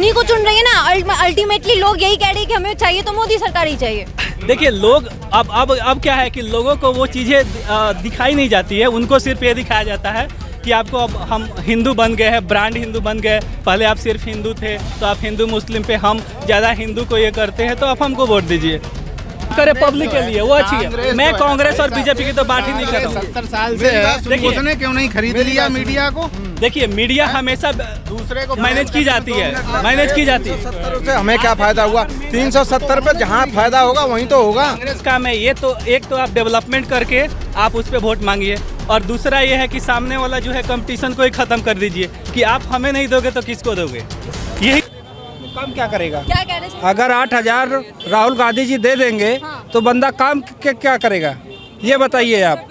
उन्हीं को चुन रही है ना। अल्टीमेटली लोग यही कह रहे हैं कि हमें चाहिए तो मोदी सरकार ही चाहिए। देखिए लोग अब क्या है कि लोगों को वो चीज़ें दिखाई नहीं जाती है, उनको सिर्फ ये दिखाया जाता है कि आपको अब हम हिंदू बन गए हैं, ब्रांड हिंदू बन गए। पहले आप सिर्फ हिंदू थे तो आप हिंदू मुस्लिम पे, हम ज़्यादा हिंदू को ये करते हैं तो आप हमको वोट दीजिए। करे पब्लिक के लिए वो अच्छी है। मैं कांग्रेस और बीजेपी की तो बात ही नहीं कर रहा हूँ। 70 साल से उसने क्यों नहीं खरीद लिया मीडिया को? देखिए मीडिया हमेशा दूसरे को मैनेज की जाती है, मैनेज की जाती है। 370 से हमें क्या फायदा हुआ? 370 पे जहाँ फायदा होगा वहीं तो होगा। कांग्रेस का मैं ये तो एक तो आप डेवलपमेंट करके आप उस पर वोट मांगिए, और दूसरा ये है कि सामने वाला जो है कंपटीशन को ही खत्म कर दीजिए कि आप हमें नहीं दोगे तो किसको दोगे। यही काम क्या करेगा? क्या कह रहे हैं? अगर 8,000 राहुल गांधी जी दे देंगे तो बंदा काम क्या करेगा, ये बताइए आप।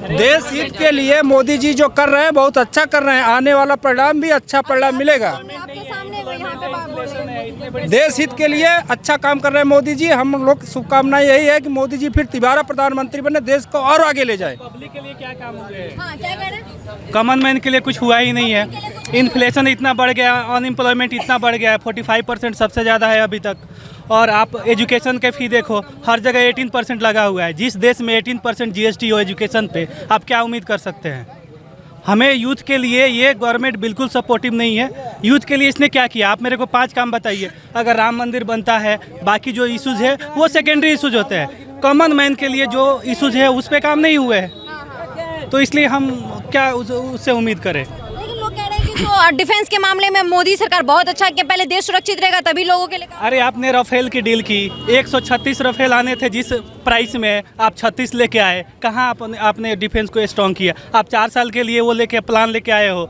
देश हित के लिए मोदी जी जो कर रहे हैं बहुत अच्छा कर रहे हैं, आने वाला परिणाम भी अच्छा परिणाम मिलेगा। देश हित के लिए अच्छा काम कर रहे हैं मोदी जी। हम लोग शुभकामनाएं यही है कि मोदी जी फिर दोबारा प्रधानमंत्री बने, देश को और आगे ले जाए। पब्लिक के लिए क्या काम हो गया? हाँ, क्या कह रहे हैं? कॉमन मैन के लिए कुछ हुआ ही नहीं है। इन्फ्लेशन इतना बढ़ गया, अनएम्प्लॉयमेंट इतना बढ़ गया है, 45% सबसे ज़्यादा है अभी तक। और आप एजुकेशन के फी देखो, हर जगह 18% लगा हुआ है। जिस देश में 18% जीएसटी हो एजुकेशन पे, आप क्या उम्मीद कर सकते हैं? हमें यूथ के लिए ये गवर्नमेंट बिल्कुल सपोर्टिव नहीं है। यूथ के लिए इसने क्या किया? आप मेरे को 5 काम बताइए। अगर राम मंदिर बनता है, बाकी जो इशूज़ है वो सेकेंडरी इशूज़ होते हैं। कॉमन मैन के लिए जो इशूज़ है उस पर काम नहीं हुए हैं, तो इसलिए हम क्या उससे उम्मीद करें। लेकिन लोग कह रहे हैं कि तो डिफेंस के मामले में मोदी सरकार बहुत अच्छा किया, पहले देश सुरक्षित रहेगा तभी लोगों के लिए। अरे आपने राफेल की डील की, 136 राफेल आने थे जिस प्राइस में, आप 36 लेके आए। कहाँ आपने डिफेंस को स्ट्रॉन्ग किया? आप 4 साल के लिए वो लेके प्लान लेके आए हो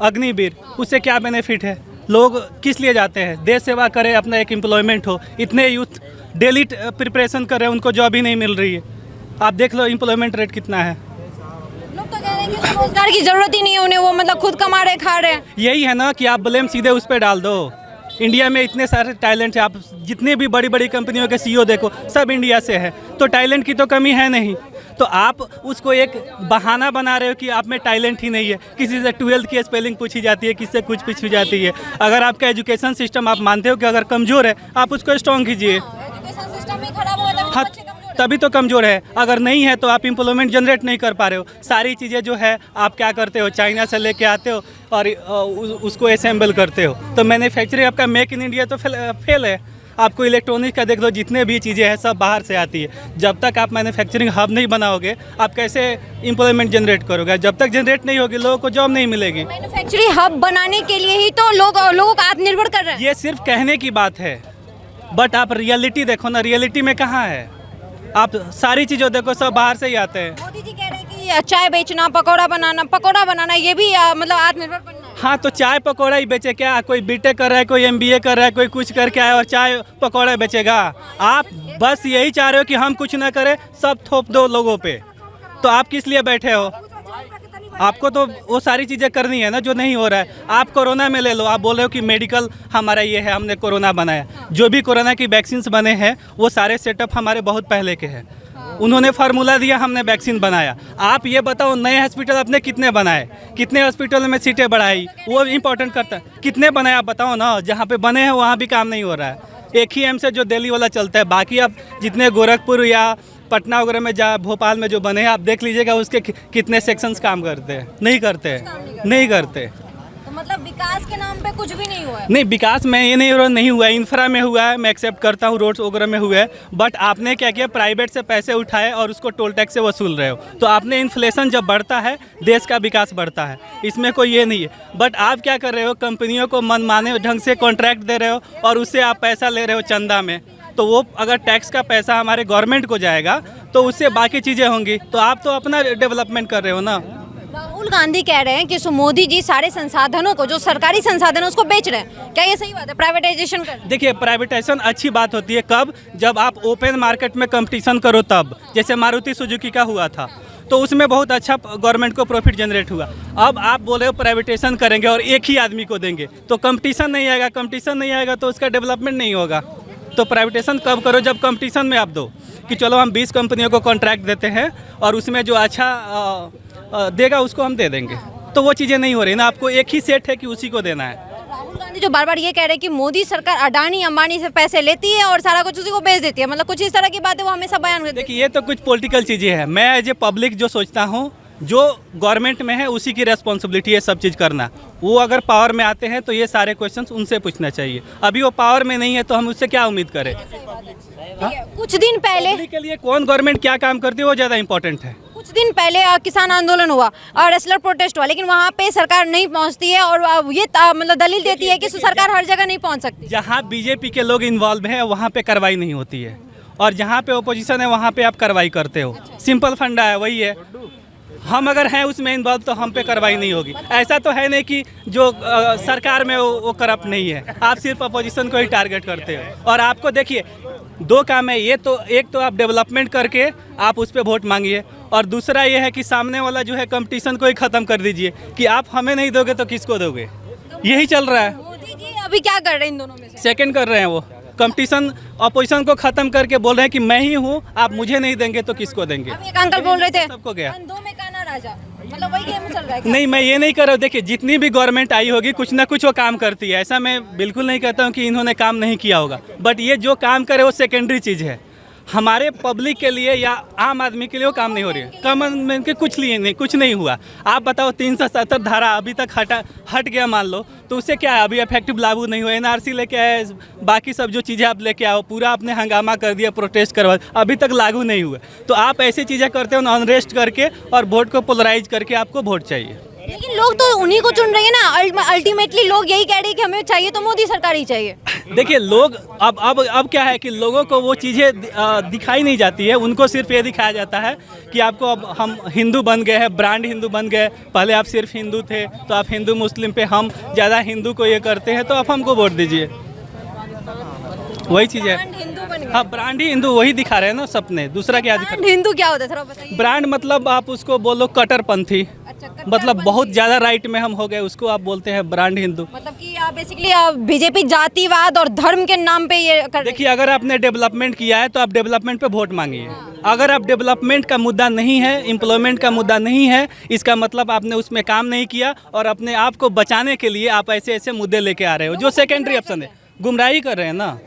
अग्निवीर, उससे क्या बेनिफिट है? लोग किस लिए जाते हैं? देश सेवा करें, अपना एक एम्प्लॉयमेंट हो। इतने यूथ डेली प्रिपरेशन कर रहे हैं, उनको जॉब ही नहीं मिल रही है। आप देख लो एम्प्लॉयमेंट रेट कितना है। लोग तो कह रहे हैं कि रोजगार की जरूरत ही नहीं है उन्हें, वो मतलब खुद कमा रहे खा रहे हैं। यही है ना कि आप ब्लेम सीधे उस पर डाल दो। इंडिया में इतने सारे टैलेंट है, आप जितने भी बड़ी बड़ी कंपनियों के सीईओ देखो, सब इंडिया से है, तो टैलेंट की तो कमी है नहीं। तो आप उसको एक बहाना बना रहे हो कि आप में टैलेंट ही नहीं है। किसी से 12th की स्पेलिंग पूछी जाती है, किसी से कुछ पूछी जाती है। अगर आपका एजुकेशन सिस्टम आप मानते हो कि अगर कमज़ोर है, आप उसको स्ट्रॉन्ग कीजिए। एजुकेशन सिस्टम ही खराब हो गया, हाँ, तभी तो कमज़ोर है। अगर नहीं है तो आप एम्प्लॉयमेंट जनरेट नहीं कर पा रहे हो। सारी चीज़ें जो है आप क्या करते हो, चाइना से लेके आते हो और उसको असेंबल करते हो। तो मैन्युफैक्चरिंग आपका मेक इन इंडिया तो फेल है। आपको इलेक्ट्रॉनिक का देख लो, जितने भी चीज़ें हैं सब बाहर से आती है। जब तक आप मैन्युफैक्चरिंग हब नहीं बनाओगे, आप कैसे एम्प्लॉयमेंट जनरेट करोगे? जब तक जनरेट नहीं होगी, लोगों को जॉब नहीं मिलेगी। मैन्युफैक्चरिंग हब बनाने के लिए ही तो लोगों को आत्मनिर्भर कर रहे हैं। ये सिर्फ कहने की बात है, बट आप रियलिटी देखो ना, रियलिटी में कहाँ है? आप सारी चीज़ों देखो, सब बाहर से ही आते हैं। मोदी जी कह रहे हैं कि चाय बेचना, पकौड़ा बनाना ये भी मतलब आत्मनिर्भर बनना है। हाँ, तो चाय पकौड़ा ही बेचे क्या? कोई बीटेक कर रहा है, कोई MBA कर रहा है, कोई कुछ करके आया और चाय पकौड़ा बेचेगा? आप बस यही चाह रहे हो कि हम कुछ ना करें, सब थोप दो लोगों पे। तो आप किस लिए बैठे हो? आपको तो वो सारी चीज़ें करनी है ना जो नहीं हो रहा है। आप कोरोना में ले लो, आप बोल रहे हो कि मेडिकल हमारा ये है, हमने कोरोना बनाया। जो भी कोरोना की वैक्सीन बने हैं वो सारे सेटअप हमारे बहुत पहले के हैं। उन्होंने फार्मूला दिया, हमने वैक्सीन बनाया। आप ये बताओ, नए हॉस्पिटल अपने कितने बनाए, कितने हॉस्पिटल में सीटें बढ़ाई, वो इम्पोर्टेंट करता है। कितने बनाए आप बताओ ना। जहाँ पे बने हैं वहाँ भी काम नहीं हो रहा है। एक ही एम्स है जो दिल्ली वाला चलता है, बाकी आप जितने गोरखपुर या पटना वगैरह में भोपाल में जो बने हैं, आप देख लीजिएगा उसके कितने सेक्शंस काम करते हैं। नहीं करते, नहीं करते। तो मतलब विकास के नाम पे कुछ भी नहीं हुआ है। नहीं, विकास में ये नहीं हुआ है, इंफ्रा में हुआ है, मैं एक्सेप्ट करता हूँ, रोड्स वगैरह में हुआ है। बट आपने क्या किया? प्राइवेट से पैसे उठाए और उसको टोल टैक्स से वसूल रहे हो। तो आपने इन्फ्लेशन जब बढ़ता है, देश का विकास बढ़ता है, इसमें कोई ये नहीं है। बट आप क्या कर रहे हो? कंपनियों को मनमाने ढंग से कॉन्ट्रैक्ट दे रहे हो और उससे आप पैसा ले रहे हो चंदा में। तो वो अगर टैक्स का पैसा हमारे गवर्नमेंट को जाएगा तो उससे बाकी चीज़ें होंगी। तो आप तो अपना डेवलपमेंट कर रहे हो ना। राहुल गांधी कह रहे हैं कि मोदी जी सारे संसाधनों को, जो सरकारी संसाधन है उसको बेच रहे हैं। क्या ये सही बात है? प्राइवेटाइजेशन कर? देखिए, प्राइवेटाइजेशन अच्छी बात होती है कब? जब आप ओपन मार्केट में कंपटीशन करो तब। जैसे मारुति सुजुकी का हुआ था, तो उसमें बहुत अच्छा गवर्नमेंट को प्रॉफिट जनरेट हुआ। अब आप बोले हो प्राइवेटाइजेशन करेंगे और एक ही आदमी को देंगे, तो कंपटीशन नहीं आएगा। कंपटीशन नहीं आएगा तो उसका डेवलपमेंट नहीं होगा। तो प्राइवेटाइजेशन कब करो? जब कंपटीशन में आप दो कि चलो हम 20 कंपनियों को कॉन्ट्रैक्ट देते हैं और उसमें जो अच्छा देगा उसको हम दे देंगे। तो वो चीज़ें नहीं हो रही ना, आपको एक ही सेट है कि उसी को देना है। राहुल गांधी जो बार बार ये कह रहे हैं कि मोदी सरकार अडानी अंबानी से पैसे लेती है और सारा कुछ उसी को बेच देती है, मतलब कुछ इस तरह की बातें वो हमेशा बयान करते हैं। देखिए ये तो कुछ पॉलिटिकल चीज़ें हैं। मैं एज ए पब्लिक जो सोचता हूँ, जो गवर्नमेंट में है उसी की रेस्पॉन्सिबिलिटी है सब चीज़ करना। वो अगर पावर में आते हैं तो ये सारे क्वेश्चंस उनसे पूछना चाहिए। अभी वो पावर में नहीं है तो हम उससे क्या उम्मीद करें? कुछ दिन पहले पब्लिक के लिए कौन गवर्नमेंट क्या काम करती है वो ज़्यादा इंपॉर्टेंट है। कुछ दिन पहले किसान आंदोलन हुआ और रेसलर प्रोटेस्ट हुआ, लेकिन वहाँ पे सरकार नहीं पहुँचती है और ये मतलब दलील देती है कि सरकार हर जगह नहीं पहुँच सकती। जहाँ बीजेपी के लोग इन्वॉल्व हैं वहाँ पे कार्रवाई नहीं होती है, और जहाँ पे ओपोजिशन है वहाँ पे आप कार्रवाई करते हो। सिंपल फंडा है, वही है। हम अगर हैं उसमें इन्वॉल्व तो हम पे कार्रवाई नहीं होगी। ऐसा तो है नहीं कि जो सरकार में वो करप्ट नहीं है। आप सिर्फ अपोजिशन को ही टारगेट करते हो। और आपको देखिए दो काम है, ये तो एक तो आप डेवलपमेंट करके आप उस पर वोट मांगिए, और दूसरा ये है कि सामने वाला जो है कंपटीशन को ही ख़त्म कर दीजिए कि आप हमें नहीं दोगे तो किसको दोगे। यही चल रहा है। मोदी जी अभी क्या कर रहे हैं इन दोनों में से? सेकंड कर रहे हैं वो। कंपटीशन अपोजिशन को खत्म करके बोल रहे हैं कि मैं ही हूँ, आप मुझे नहीं देंगे तो किसको देंगे। अभी एक अंकल बोल रहे थे सबको गया। दो में काना राजा, मतलब वही गेम चल रहा है क्या? नहीं, मैं ये नहीं कर रहा हूँ। देखिए जितनी भी गवर्नमेंट आई होगी कुछ ना कुछ वो काम करती है। ऐसा मैं बिल्कुल नहीं कहता हूँ कि इन्होंने काम नहीं किया होगा, बट ये जो काम करे वो सेकेंडरी चीज़ है। हमारे पब्लिक के लिए या आम आदमी के लिए वो काम नहीं हो रही है। कॉमन मैन के कुछ नहीं हुआ। आप बताओ 370 धारा अभी तक हट गया मान लो, तो उससे क्या है? अभी इफेक्टिव लागू नहीं हुआ। एनआरसी लेके आए, बाकी सब जो चीज़ें आप लेके आओ, पूरा आपने हंगामा कर दिया, प्रोटेस्ट करवा, अभी तक लागू नहीं हुआ। तो आप ऐसी चीज़ें करते हो अनरेस्ट करके और वोट को पोलराइज करके आपको वोट चाहिए। लेकिन लोग तो उन्हीं को चुन रहे हैं ना। अल्टीमेटली लोग यही कह रहे हैं कि हमें चाहिए तो मोदी सरकार ही चाहिए। देखिए लोग अब क्या है कि लोगों को वो चीज़ें दिखाई नहीं जाती है। उनको सिर्फ ये दिखाया जाता है कि आपको अब हम हिंदू बन गए हैं, ब्रांड हिंदू बन गए। पहले आप सिर्फ हिंदू थे तो आप हिंदू मुस्लिम पे, हम ज़्यादा हिंदू को ये करते हैं तो आप हमको वोट दीजिए। वही चीज़ है। हिंदू बन गए। हाँ, ब्रांड ही हिंदू वही दिखा रहे हैं ना सपने, दूसरा क्या दिखा रहे हैं? हिंदू क्या होता है थोड़ा बताइए। ब्रांड मतलब आप उसको बोलो कट्टरपंथी, मतलब बहुत ज़्यादा राइट में हम हो गए, उसको आप बोलते हैं ब्रांड हिंदू। मतलब कि आप बेसिकली बीजेपी जातिवाद और धर्म के नाम पे ये कर। देखिए अगर आपने डेवलपमेंट किया है तो आप डेवलपमेंट पे वोट मांगिए। अगर आप डेवलपमेंट का मुद्दा नहीं है, एम्प्लॉयमेंट का मुद्दा नहीं है, इसका मतलब आपने उसमें काम नहीं किया और अपने आप को बचाने के लिए आप ऐसे ऐसे मुद्दे लेके आ रहे हो जो सेकेंडरी ऑप्शन है। गुमराही कर रहे हैं ना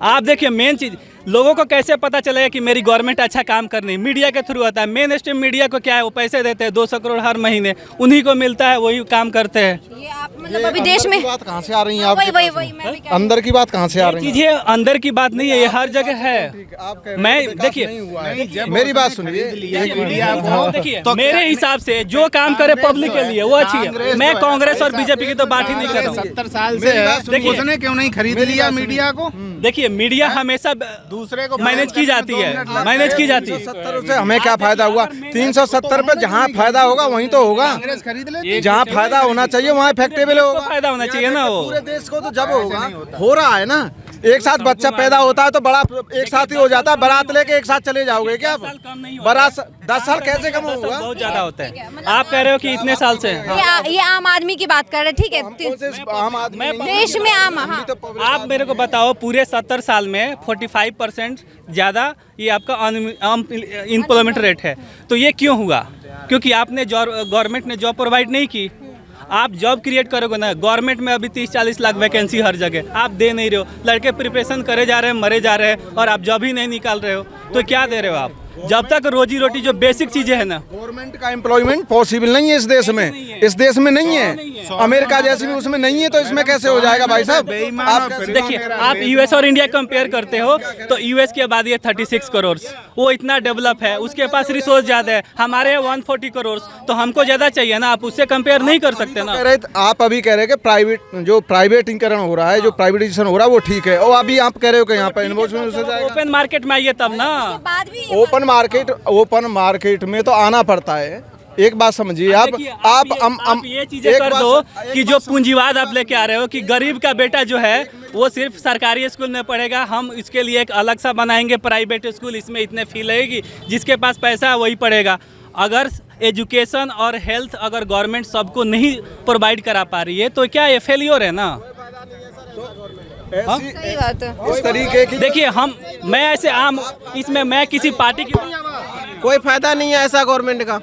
आप। देखिए मेन चीज़ लोगों को कैसे पता चलेगा कि मेरी गवर्नमेंट अच्छा काम कर रही है? मीडिया के थ्रू आता है। मेन स्ट्रीम मीडिया को क्या है, वो पैसे देते हैं 200 करोड़ हर महीने, उन्हीं को मिलता है, वही काम करते हैं। ये आप मतलब अभी देश में बात कहाँ से आ रही है? वही आपके वही पास वही में? मैं भी कह रही अंदर की बात कहाँ से आ रही है? चीज़ें अंदर की बात नहीं है, ये हर जगह है। आप कह रहे मैं हो विकास देखिए नहीं हुआ है। मेरी बात सुनिए। देखिए मेरे हिसाब से जो काम करे पब्लिक के लिए वो अच्छी है। मैं कांग्रेस और बीजेपी की तो बात ही नहीं कर रहा हूँ। 70 साल से है, देखिए उसने क्यों नहीं खरीद लिया मीडिया को? देखिए मीडिया हमेशा दूसरे को मैनेज की जाती है, मैनेज की जाती है। 370 से हमें क्या फायदा हुआ? 370 पे जहाँ फायदा होगा वहीं तो होगा। कांग्रेस खरीद ले। जहाँ फायदा होना चाहिए वहाँ इफेक्टेबल होगा। फायदा होना चाहिए ना वो। पूरे देश को तो जब होगा, हो रहा है ना। एक साथ बच्चा पैदा होता है तो बड़ा एक साथ ही हो जाता है। बारात लेके एक साथ चले जाओगे क्या? बारात 10 साल कैसे कम होगा? बहुत ज्यादा होता है। आप कह रहे हो कि इतने साल से ये आम आदमी की बात कर रहे हैं, ठीक है? आम आदमी देश में आम, हाँ। आप मेरे को बताओ पूरे 70 साल में 45% ज़्यादा ये आपका अनएम्प्लॉयमेंट रेट है। तो ये क्यों हुआ? क्योंकि आपने गवर्नमेंट ने जॉब प्रोवाइड नहीं की। आप जॉब क्रिएट करोगे ना। गवर्नमेंट में अभी 30-40 लाख वैकेंसी हर जगह, आप दे नहीं रहे हो। लड़के प्रिपरेशन करे जा रहे हैं, मरे जा रहे हैं, और आप जॉब ही नहीं निकाल रहे हो। तो क्या दे रहे हो आप? जब तक रोजी रोटी जो बेसिक चीजें है ना, गवर्नमेंट का एम्प्लॉयमेंट पॉसिबल नहीं है इस देश में। इस देश में नहीं है। अमेरिका जैसे भी उसमें नहीं है, तो इसमें कैसे हो जाएगा भाई साहब? आप देखिए आप यूएस और इंडिया कंपेयर करते हो तो यूएस की आबादी है 36 करोड़, वो इतना डेवलप है, उसके पास रिसोर्स ज्यादा है। हमारे 140 करोड़, तो हमको ज्यादा चाहिए ना। आप उससे कंपेयर नहीं कर सकते ना। आप अभी कह रहे हैं कि प्राइवेटीकरण हो रहा है, जो प्राइवेटाइजेशन हो रहा है वो ठीक है, और अभी आप कह रहे हो कि यहाँ पर इन्वेस्टमेंट हो जाएगा। ओपन मार्केट में आइए तब ना। बाद भी ओपन मार्केट में तो आना पड़ता है। एक बात समझिए आप ये चीजें कर दो कि जो पूंजीवाद आप लेके आ रहे हो कि गरीब का बेटा जो है वो सिर्फ सरकारी स्कूल में पढ़ेगा, हम इसके लिए एक अलग सा बनाएंगे प्राइवेट स्कूल, इसमें इतने फी लगेगी, जिसके पास पैसा है वही पढ़ेगा। अगर एजुकेशन और हेल्थ अगर गवर्नमेंट सबको नहीं प्रोवाइड करा पा रही है तो क्या ये फेलियर है ना? सही बात है। इस तरीके की देखिए मैं ऐसे आम इसमें मैं किसी पार्टी की कोई फायदा नहीं है ऐसा गवर्नमेंट का।